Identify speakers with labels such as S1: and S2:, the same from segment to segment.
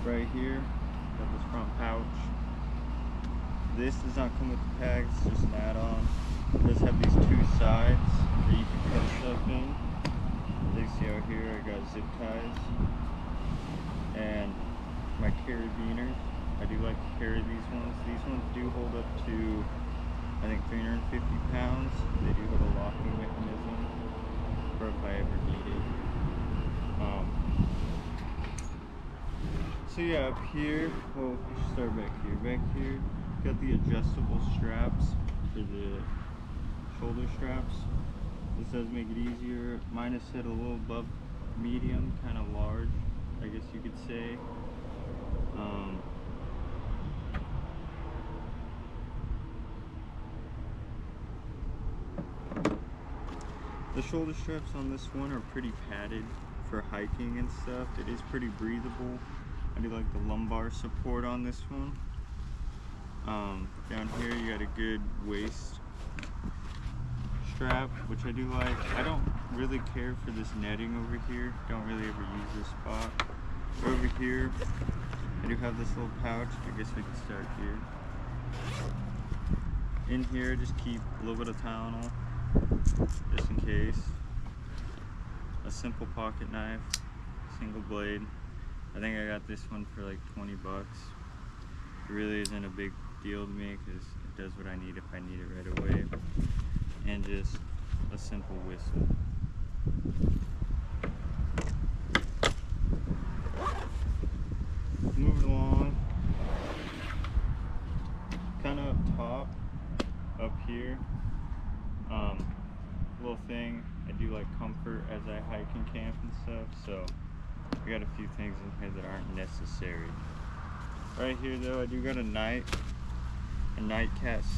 S1: right here. Got this front pouch. This does not come with the pack, it's just an add-on. It does have these two sides that you can put stuff in. As you see out here, I got zip ties. And my carabiners. I do like to carry these ones. These ones do hold up to, I think, 350 pounds. They do have a locking mechanism for if I ever need it. So yeah, up here, well, let's start back here. Back here, got the adjustable straps for the shoulder straps. This does make it easier. Mine is set a little above medium, kind of large, I guess you could say. The shoulder straps on this one are pretty padded for hiking and stuff. It is pretty breathable. I do like the lumbar support on this one. Down here you got a good waist strap, which I do like. I don't really care for this netting over here. Don't really ever use this spot. Over here, I do have this little pouch. I guess we can start here. In here, just keep a little bit of Tylenol, just in case. A simple pocket knife, single blade. I think I got this one for like 20 bucks. It really isn't a big deal to me because it does what I need if I need it right away. And just a simple whistle. Moving along, kind of up top, up here, little thing, I do like comfort as I hike and camp and stuff, so I got a few things in here that aren't necessary. Right here though, I do got a Nightcat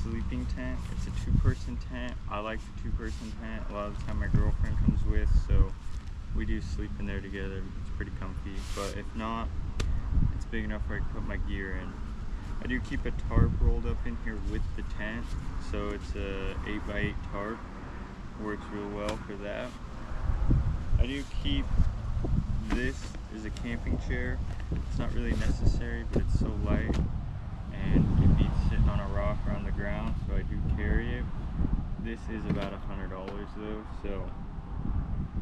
S1: sleeping tent. It's a 2-person tent. I like the 2-person tent. A lot of the time my girlfriend comes with, so we do sleep in there together. It's pretty comfy, but if not, it's big enough where I can put my gear in. I do keep a tarp rolled up in here with the tent, so it's a 8x8 tarp. Works real well for that. I do keep this as a camping chair. It's not really necessary, but it's so light and it beats sitting on a rock or on the ground, so I do carry it. This is about $100 though, so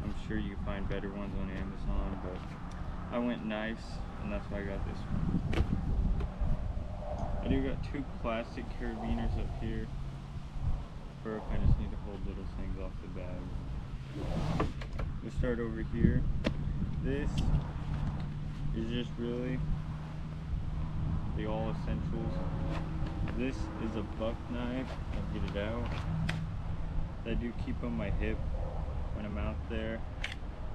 S1: I'm sure you can find better ones on Amazon, but I went nice and that's why I got this one. I do got 2 plastic carabiners up here for if I just need to hold little things off the bag. We'll start over here. This is just really the all essentials. This is a buck knife. I'll get it out. I do keep on my hip when I'm out there.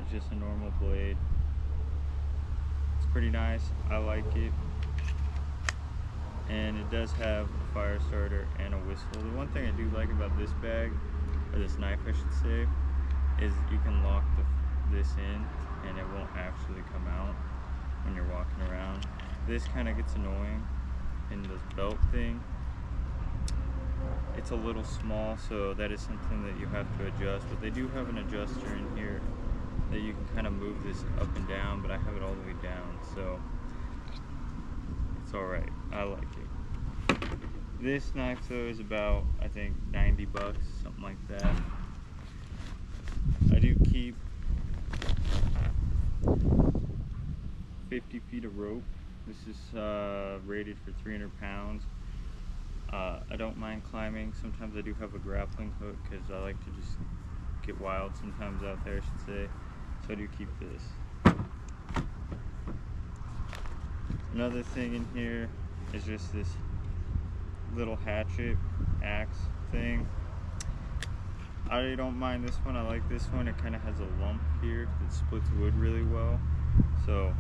S1: It's just a normal blade. It's pretty nice. I like it. And it does have a fire starter and a whistle. The one thing I do like about this bag, or this knife I should say, is you can lock this in and it won't actually come out when you're walking around. This kind of gets annoying in this belt thing. It's a little small, so that is something that you have to adjust, but they do have an adjuster in here that you can kind of move this up and down, but I have it all the way down, so it's alright. I like it. This knife though is about, I think, 90 bucks, something like that. I do keep 50 feet of rope. This is rated for 300 pounds. I don't mind climbing. Sometimes I do have a grappling hook because I like to just get wild sometimes out there, I should say. So I do keep this. Another thing in here is just this little hatchet axe thing. I don't mind this one. I like this one. It kind of has a lump here that splits wood really well. So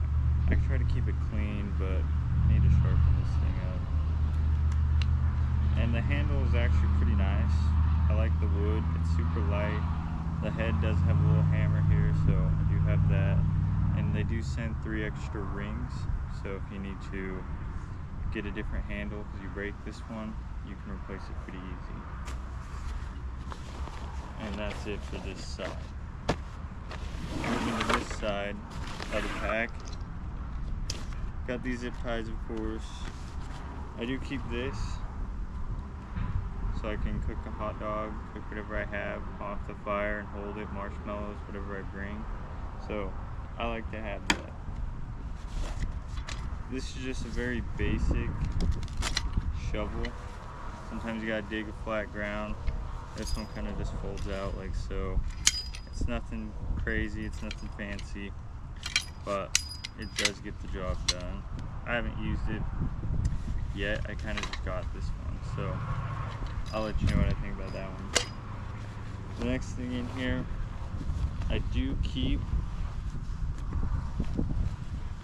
S1: I try to keep it clean, but I need to sharpen this thing up. And the handle is actually pretty nice. I like the wood. It's super light. The head does have a little hammer here, so I do have that. And they do send 3 extra rings, so if you need to get a different handle because you break this one, you can replace it pretty easy. And that's it for this side. Moving to this side of the pack, Got these zip ties, of course. I do keep this so I can cook a hot dog, cook whatever I have off the fire and hold it, marshmallows, whatever I bring. So I like to have that. This is just a very basic shovel. Sometimes you gotta dig a flat ground. This one kind of just folds out like so. It's nothing crazy, it's nothing fancy, but it does get the job done. I haven't used it yet, I kind of just got this one, so I'll let you know what I think about that one. The next thing in here, I do keep,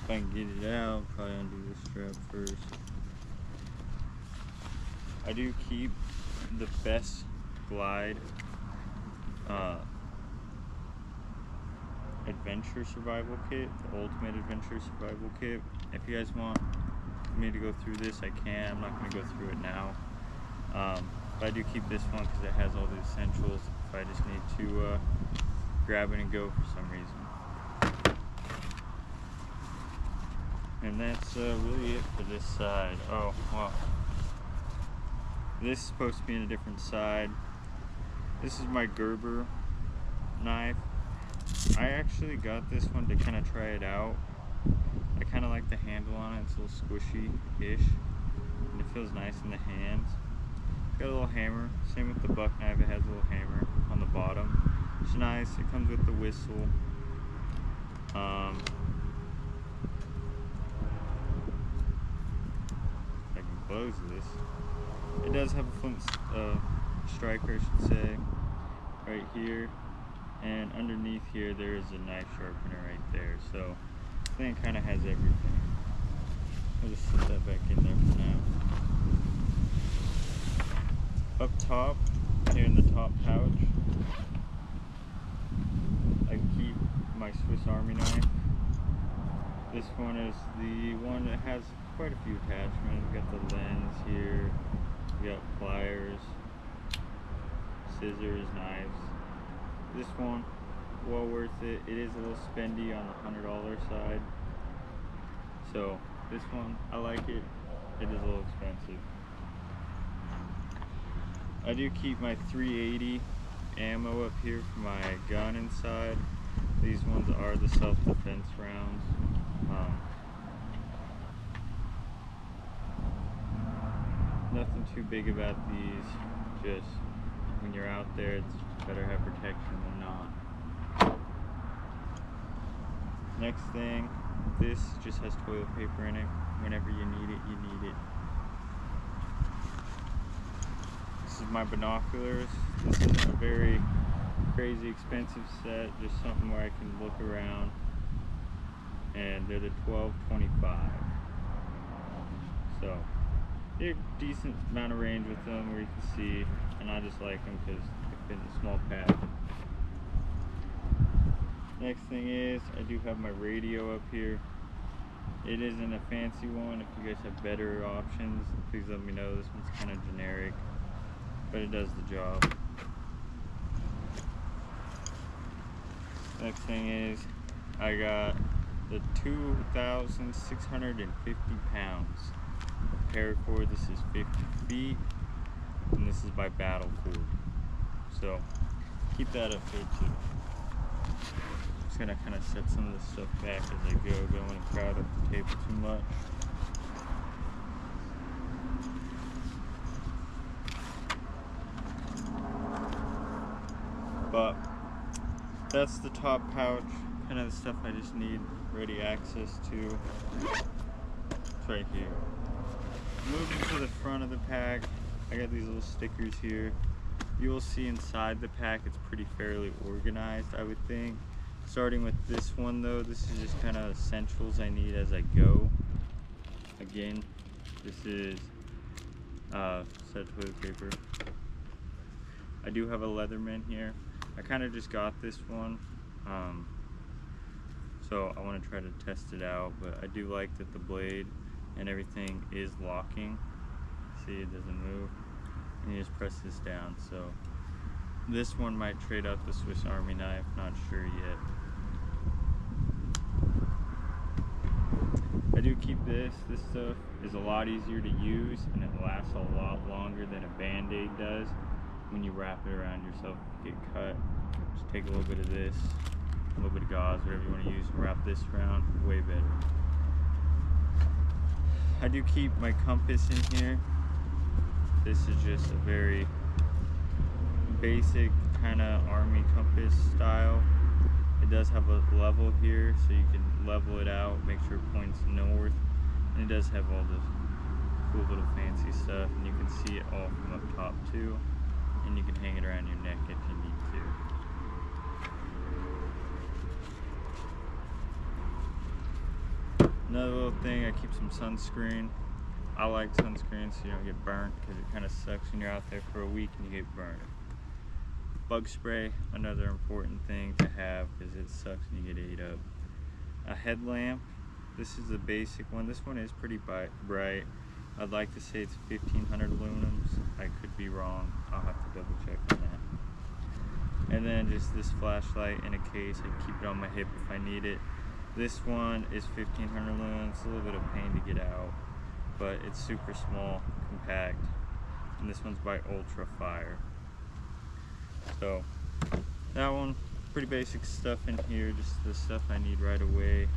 S1: if I can get it out, probably undo this strap first. I do keep the Best Glide Adventure Survival Kit, the Ultimate Adventure Survival Kit. If you guys want me to go through this, I can. I'm not going to go through it now. But I do keep this one because it has all the essentials if I just need to grab it and go for some reason. And that's really it for this side. Oh, well. This is supposed to be in a different side. This is my Gerber knife. I actually got this one to kind of try it out. I kind of like the handle on it. It's a little squishy-ish, and it feels nice in the hands. Got a little hammer. Same with the buck knife. It has a little hammer on the bottom. It's nice. It comes with the whistle. If I can close this. It does have a flint striker, I should say, right here. And underneath here, there is a knife sharpener right there. So I think it kind of has everything. I'll just set that back in there for now. Up top, here in the top pouch, I keep my Swiss Army knife. This one is the one that has quite a few attachments. We got the lens here, we got pliers, scissors, knives. This one, well worth it. It is a little spendy on the $100 side. So this one, I like it. It is a little expensive. I do keep my 380 ammo up here for my gun inside. These ones are the self-defense rounds. Nothing too big about these, just when you're out there, it's better have protection than not. Next thing, this just has toilet paper in it. Whenever you need it, you need it. This is my binoculars. This isn't a very crazy expensive set, just something where I can look around. And they're the 12-25. So, they're a decent amount of range with them where you can see, and I just like them because they fit in a small pack. Next thing is, I do have my radio up here. It isn't a fancy one. If you guys have better options, please let me know. This one's kind of generic, but it does the job. Next thing is, I got the 2,650 pounds paracord. This is 50 feet, and this is by Battle Cord. So keep that up there too. Just gonna kind of set some of this stuff back as I go. Don't want to crowd up the table too much. But that's the top pouch, kind of the stuff I just need ready access to. It's right here. Moving to the front of the pack, I got these little stickers here. You will see inside the pack it's pretty fairly organized, I would think. Starting with this one though, this is just kind of essentials I need as I go. Again, this is set toilet paper. I do have a Leatherman here. I kind of just got this one, so I want to try to test it out, but I do like that the blade and everything is locking. See, it doesn't move, and you just press this down. So this one might trade out the Swiss Army knife, not sure yet. I I do keep this. This stuff is a lot easier to use and it lasts a lot longer than a Band-Aid does. When you wrap it around yourself, you get cut. Just take a little bit of this, a little bit of gauze, whatever you want to use, and wrap this around. Way better. I do keep my compass in here. This is just a very basic kind of army compass style. It does have a level here, so you can level it out, make sure it points north. And it does have all this cool little fancy stuff, and you can see it all from up top too. And you can hang it around your neck if you need to. Another little thing, I keep some sunscreen. I like sunscreen so you don't get burnt, because it kind of sucks when you're out there for a week and you get burnt. Bug spray, another important thing to have, because it sucks when you get ate up. A headlamp, this is the basic one. This one is pretty bright. I'd like to say it's 1500 lumens. I could be wrong. I'll have to double check on that. And then just this flashlight in a case. I keep it on my hip if I need it. This one is 1500 lumens. It's a little bit of pain to get out, but it's super small, compact. And this one's by Ultra Fire. So that one, pretty basic stuff in here, just the stuff I need right away.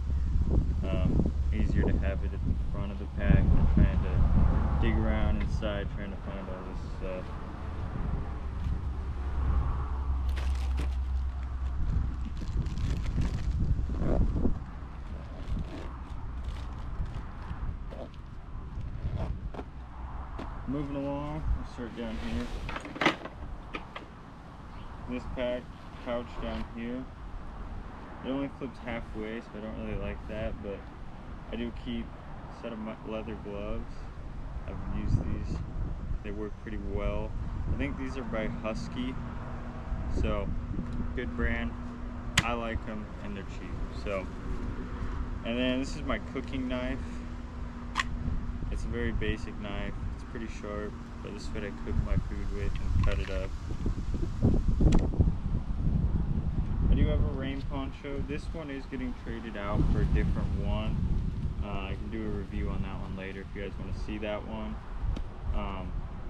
S1: Easier to have it at the front of the pack than trying to dig around inside trying to find all this stuff. Moving along, we'll start down here. This pouch down here, it only flips halfway, so I don't really like that, but I do keep a set of leather gloves. I've used these, they work pretty well. I think these are by Husky, so good brand. I like them and they're cheap. So, and then this is my cooking knife. It's a very basic knife. It's pretty sharp, but this is what I cook my food with and cut it up. I do have a rain poncho. This one is getting traded out for a different one. I can do a review on that one later if you guys want to see that one.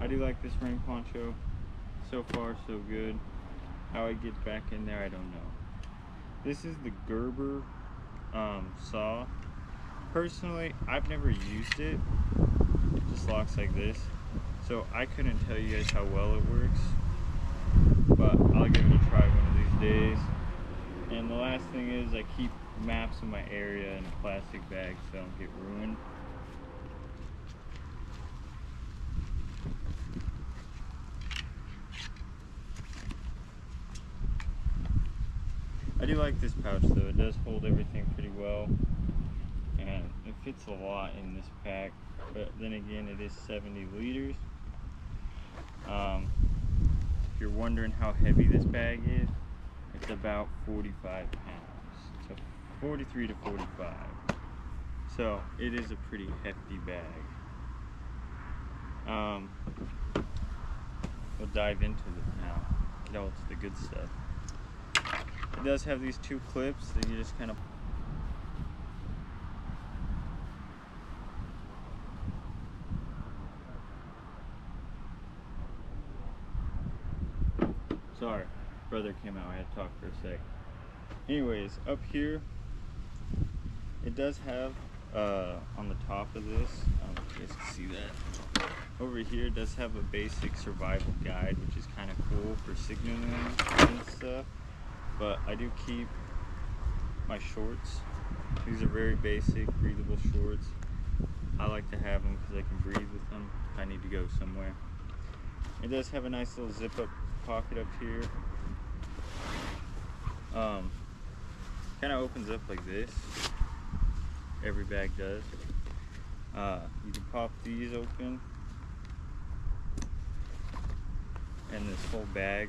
S1: I do like this rain poncho. So far, so good. How I get back in there, I don't know. This is the Gerber saw. Personally, I've never used it. It just locks like this. So I couldn't tell you guys how well it works. But I'll give it a try one of these days. And the last thing is I keep maps of my area in a plastic bag so I don't get ruined. I do like this pouch though. It does hold everything pretty well. And it fits a lot in this pack. But then again, it is 70 liters. If you're wondering how heavy this bag is, it's about 45 pounds. So 43 to 45. So it is a pretty hefty bag. We'll dive into it now. Get all to the good stuff. It does have these two clips that you just kind of sorry, brother came out, I had to talk for a sec. Anyways, up here, it does have, on the top of this, if you guys can see that, over here it does have a basic survival guide, which is kind of cool for signaling and stuff. But I do keep my shorts. These are very basic, breathable shorts. I like to have them because I can breathe with them if I need to go somewhere. It does have a nice little zip up pocket up here. Kind of opens up like this. Every bag does. You can pop these open, and this whole bag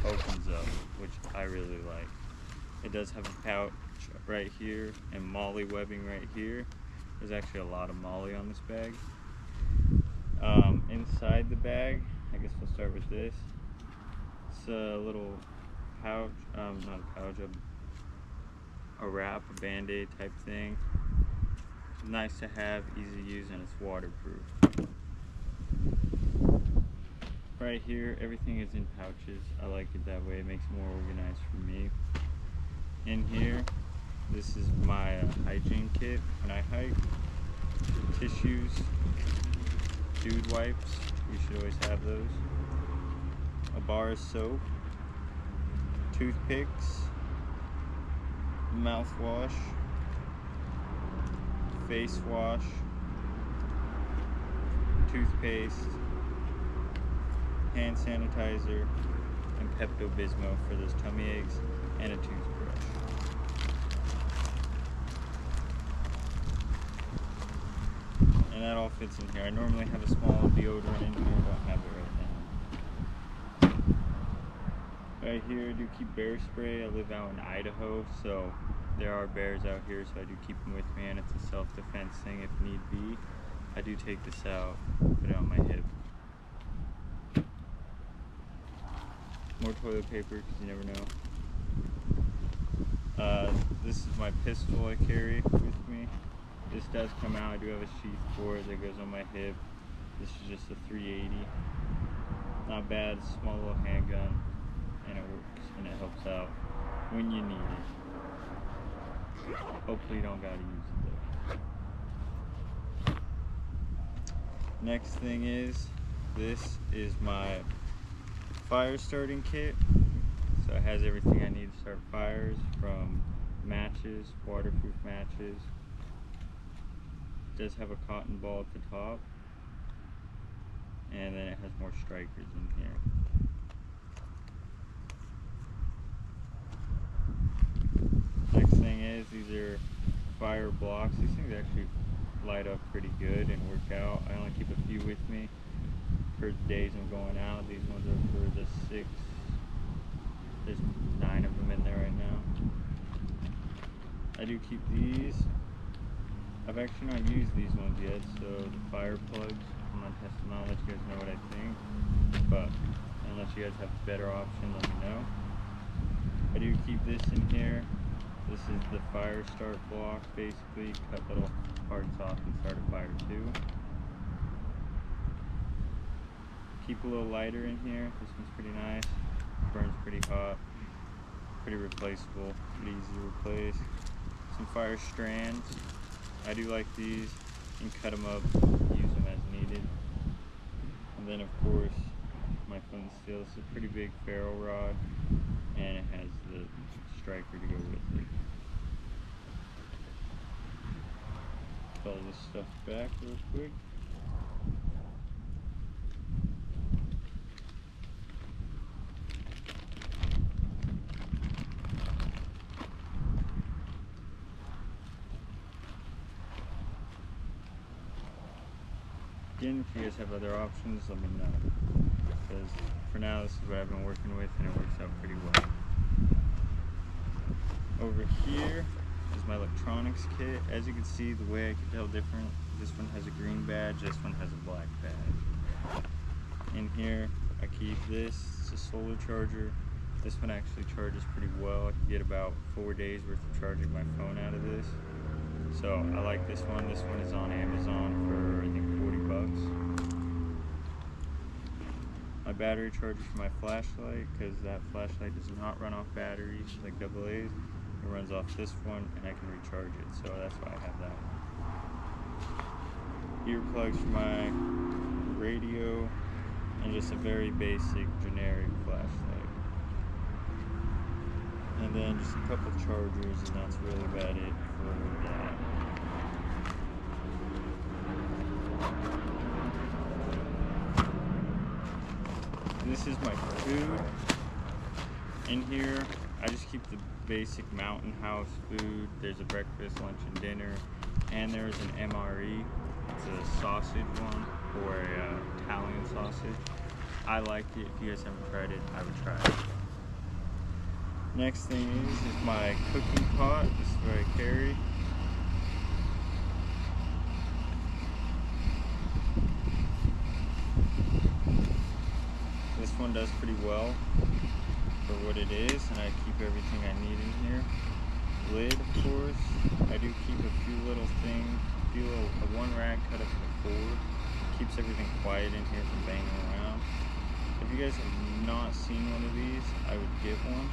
S1: opens up, which I really like. It does have a pouch right here and MOLLE webbing right here. There's actually a lot of MOLLE on this bag. Inside the bag, I guess we'll start with this. It's a little pouch, not a pouch, a wrap, a Band-Aid type thing. nice to have, easy to use, and it's waterproof. Right here, everything is in pouches. I like it that way. It makes it more organized for me. In here, this is my hygiene kit when I hike. Tissues, dude wipes, you should always have those. A bar of soap, toothpicks, mouthwash, face wash, toothpaste, hand sanitizer, and Pepto-Bismol for those tummy aches, and a toothbrush. And that all fits in here. I normally have a small deodorant in here, don't have it right now. Right here, I do keep bear spray. I live out in Idaho, so there are bears out here, so I do keep them with me, and it's a self-defense thing if need be. I do take this out, put it on my hip. More toilet paper, because you never know. This is my pistol I carry with me. This does come out. I do have a sheath for it that goes on my hip. This is just a 380. Not bad, small little handgun, and it works, and it helps out when you need it. Hopefully you don't gotta use it though. Next thing is, this is my fire starting kit. So it has everything I need to start fires, from matches, waterproof matches. It does have a cotton ball at the top, and then it has more strikers in here. Next thing is, these are fire blocks. These things actually light up pretty good and work out. I only keep a few with me for days I'm going out. These ones are for the 6. There's 9 of them in there right now. I do keep these. I've actually not used these ones yet, so the fire plugs, I'm not testing them out, let you guys know what I think. But unless you guys have a better option, let me know. I do keep this in here. This is the fire start block, basically. Cut little parts off and start a fire too. Keep a little lighter in here. This one's pretty nice. Burns pretty hot. Pretty replaceable. Pretty easy to replace. Some fire strands. I do like these. You can cut them up, use them as needed. And then of course, my flint steel. This is a pretty big ferro rod, and it has the striker to go with it. Put all this stuff back real quick. Again, if you guys have other options, let me know. Because for now, this is what I've been working with, and it works out pretty well. Over here is my electronics kit. As you can see, the way I can tell different, this one has a green badge, this one has a black badge. In here, I keep this. It's a solar charger. This one actually charges pretty well. I can get about 4 days worth of charging my phone out of this. So I like this one. This one is on Amazon for, I think, $40. My battery charger for my flashlight, because that flashlight does not run off batteries like AA's. It runs off this one, and I can recharge it, so that's why I have that one. Earplugs for my radio, and just a very basic generic flashlight. And then just a couple chargers, and that's really about it for that. This is my food. In here, I just keep the basic Mountain House food. There's a breakfast, lunch, and dinner. And there's an MRE. It's a sausage one, or a Italian sausage. I like it. If you guys haven't tried it, I would try it. Next thing is my cooking pot. This is what I carry. This one does pretty well for what it is, and I keep everything I need in here. Lid, of course. I do keep a few little one rag cut up in the cord. Keeps everything quiet in here from banging around. If you guys have not seen one of these, I would get one.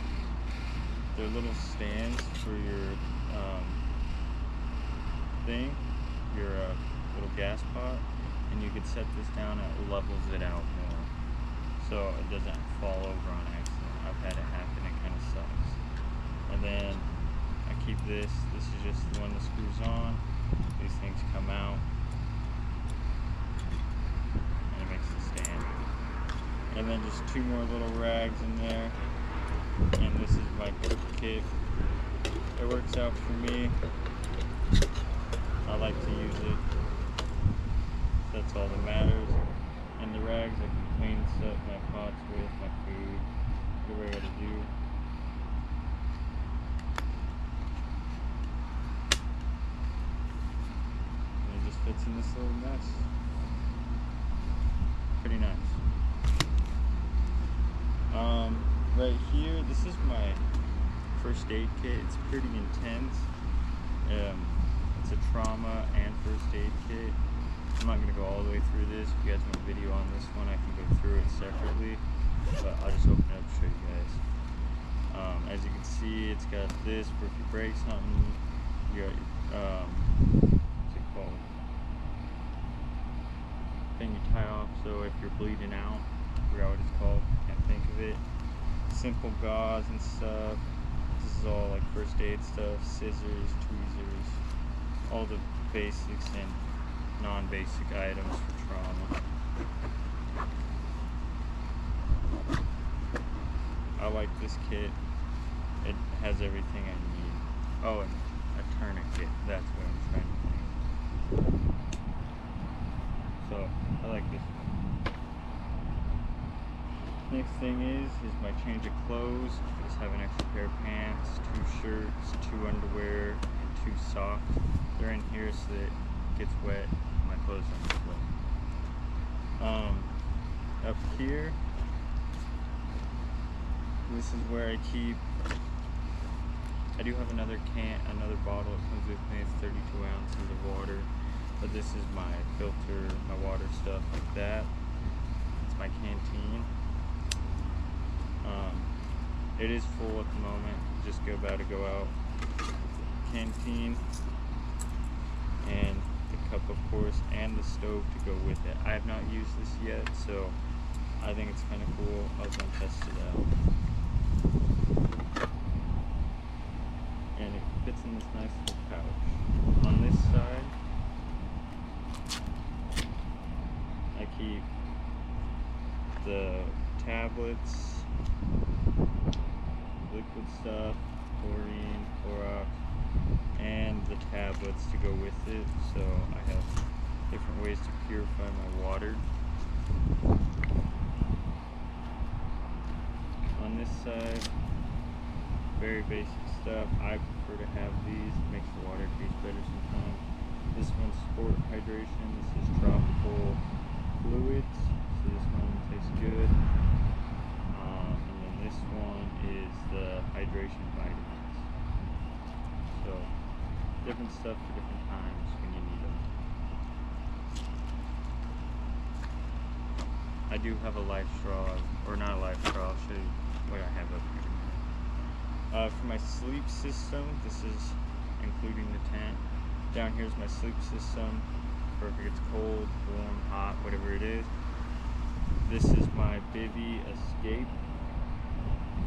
S1: They're little stands for your thing, your little gas pot, and you could set this down and it levels it out more, so it doesn't fall over on accident. I've had it happen, it kind of sucks. And then I keep this. This is just the one that screws on. These things come out, and it makes the stand. And then just two more little rags in there. And this is my cook kit. It works out for me. I like to use it. That's all that matters. And the rags I can clean stuff, my pots with, my food, whatever I gotta do. And it just fits in this little mess. Pretty nice. Right here, this is my first aid kit. It's pretty intense. It's a trauma and first aid kit. I'm not going to go all the way through this. If you guys want a video on this one, I can go through it separately, but I'll just open it up to show you guys. As you can see, it's got this for if you break something. You got what's it called? Thing you tie off, so if you're bleeding out, I forgot what it's called, can't think of it. Simple gauze and stuff. This is all like first aid stuff, scissors, tweezers, all the basics and non-basic items for trauma. I like this kit. It has everything I need. Oh, and a tourniquet. That's what I'm trying to think. So, I like this one. Next thing is my change of clothes. I just have an extra pair of pants, 2 shirts, 2 underwear, and 2 socks. They're in here so that it gets wet. My clothes don't get wet. Up here, this is where I keep. I do have another bottle. It comes with me. It's 32 ounces of water. But this is my filter, my water stuff like that. It's my canteen. It is full at the moment. Just about to go out. Canteen and the cup, of course, and the stove to go with it. I have not used this yet, so I think it's kind of cool. I was gonna test it out. And it fits in this nice little pouch. On this side, I keep the tablets, liquid stuff, chlorine, Clorox, and the tablets to go with it. So I have different ways to purify my water. On this side, very basic stuff. I prefer to have these. It makes the water taste better sometimes. This one's sport hydration. This is tropical fluids. So this one tastes good. And then this one is the hydration vitamins. So different stuff for different times when you need them. I do have a life straw, or not a life straw. I'll show you what I have up here. For my sleep system, this is including the tent. Down here is my sleep system for if it gets cold, warm, hot, whatever it is. This is my Bivy Escape.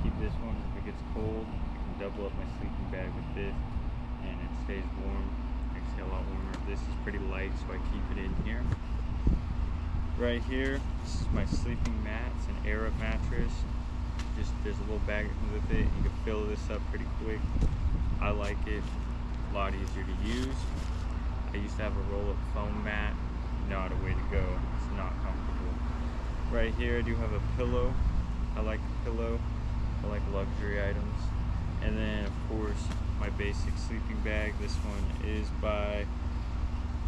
S1: Keep this one if it gets cold. I can double up my sleeping bag with this, and it stays warm. Makes it a lot warmer. This is pretty light, so I keep it in here. Right here, this is my sleeping mat. It's an Arab mattress. Just there's a little bag that comes with it. You can fill this up pretty quick. I like it. A lot easier to use. I used to have a roll-up foam mat. Not a way to go. It's not comfortable. Right here, I do have a pillow. I like the pillow. I like luxury items. And then, of course, my basic sleeping bag. This one is by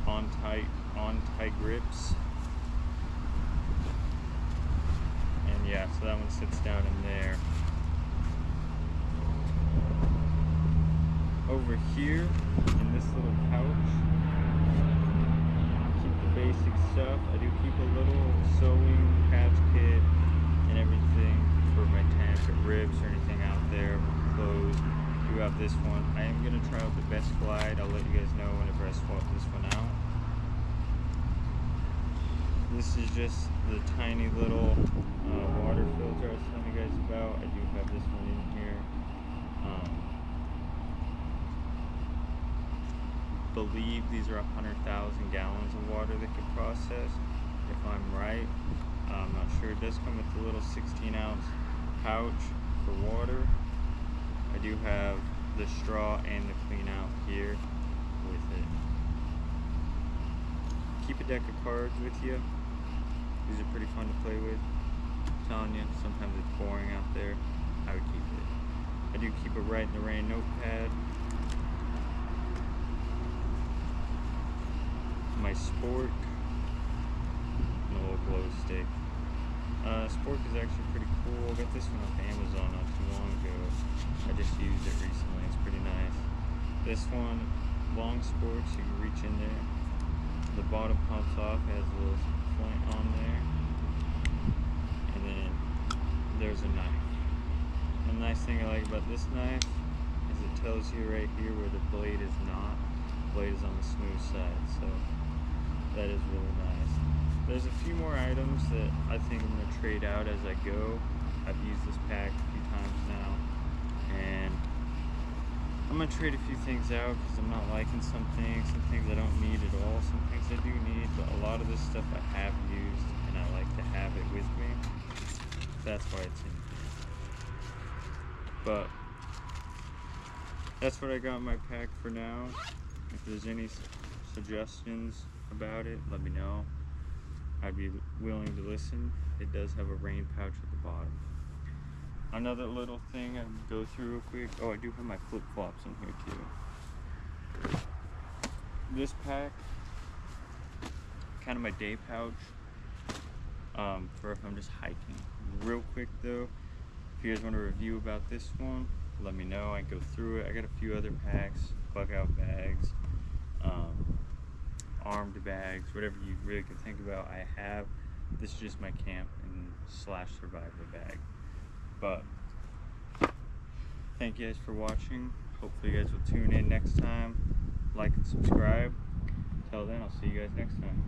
S1: On Tight Grips. And yeah, so that one sits down in there. Over here, in this little pouch, stuff. I do keep a little sewing patch kit and everything for my tent, if it rips or anything out there, clothes. Do have this one. I am gonna try out the Best Glide. I'll let you guys know whenever I swap this one out. This is just the tiny little water filter I was telling you guys about. I do have this one in here. Believe these are 100,000 gallons of water that can process, if I'm right. I'm not sure. It does come with a little 16-ounce pouch for water. I do have the straw and the clean out here with it. Keep a deck of cards with you. These are pretty fun to play with. I'm telling you, sometimes it's boring out there. I would keep it. I do keep a Write in the Rain notepad. My Spork, and a little glow stick. Spork is actually pretty cool. I got this one off Amazon not too long ago. I just used it recently. It's pretty nice. This one, long spork, so you can reach in there. The bottom pops off, has a little point on there. And then there's a knife. And the nice thing I like about this knife is it tells you right here where the blade is not. The blade is on the smooth side, so that is really nice. There's a few more items that I think I'm going to trade out as I go. I've used this pack a few times now, and I'm going to trade a few things out because I'm not liking some things I don't need at all, some things I do need, but a lot of this stuff I have used and I like to have it with me. That's why it's in here. But that's what I got in my pack for now. If there's any suggestions about it, let me know. I'd be willing to listen. It does have a rain pouch at the bottom. Another little thing I can go through real quick. Oh, I do have my flip-flops in here too. This pack, kind of my day pouch, for if I'm just hiking. Real quick though, if you guys want a review about this one, let me know. I can go through it. I got a few other packs, bug out bags, armed bags, whatever you really can think about. I have. This is just my camp and slash survival bag. But thank you guys for watching. Hopefully you guys will tune in next time. Like and subscribe. Till then, I'll see you guys next time.